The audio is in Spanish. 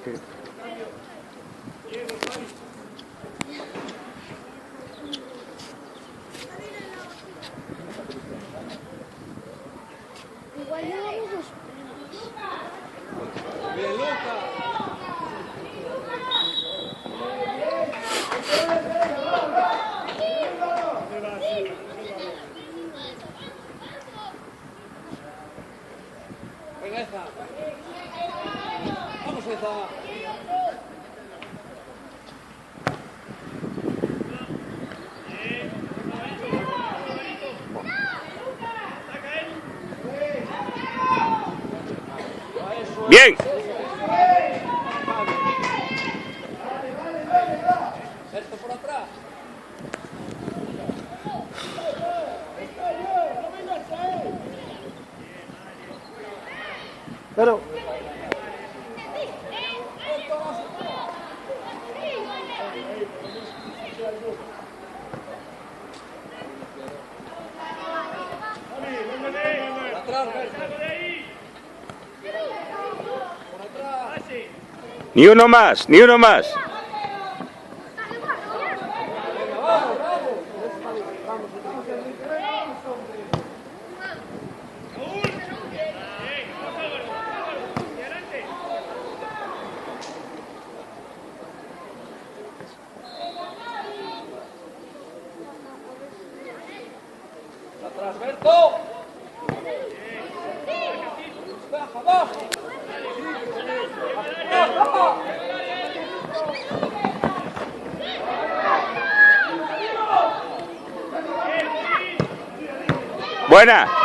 Igual no vamos los Bien, Luca. Venga, esa. Vamos, esa. Bien. Esto por atrás. Pero Por atrás, por atrás. Ni uno más, ni uno más. Atrás, Berto. Baja, baja. Buena.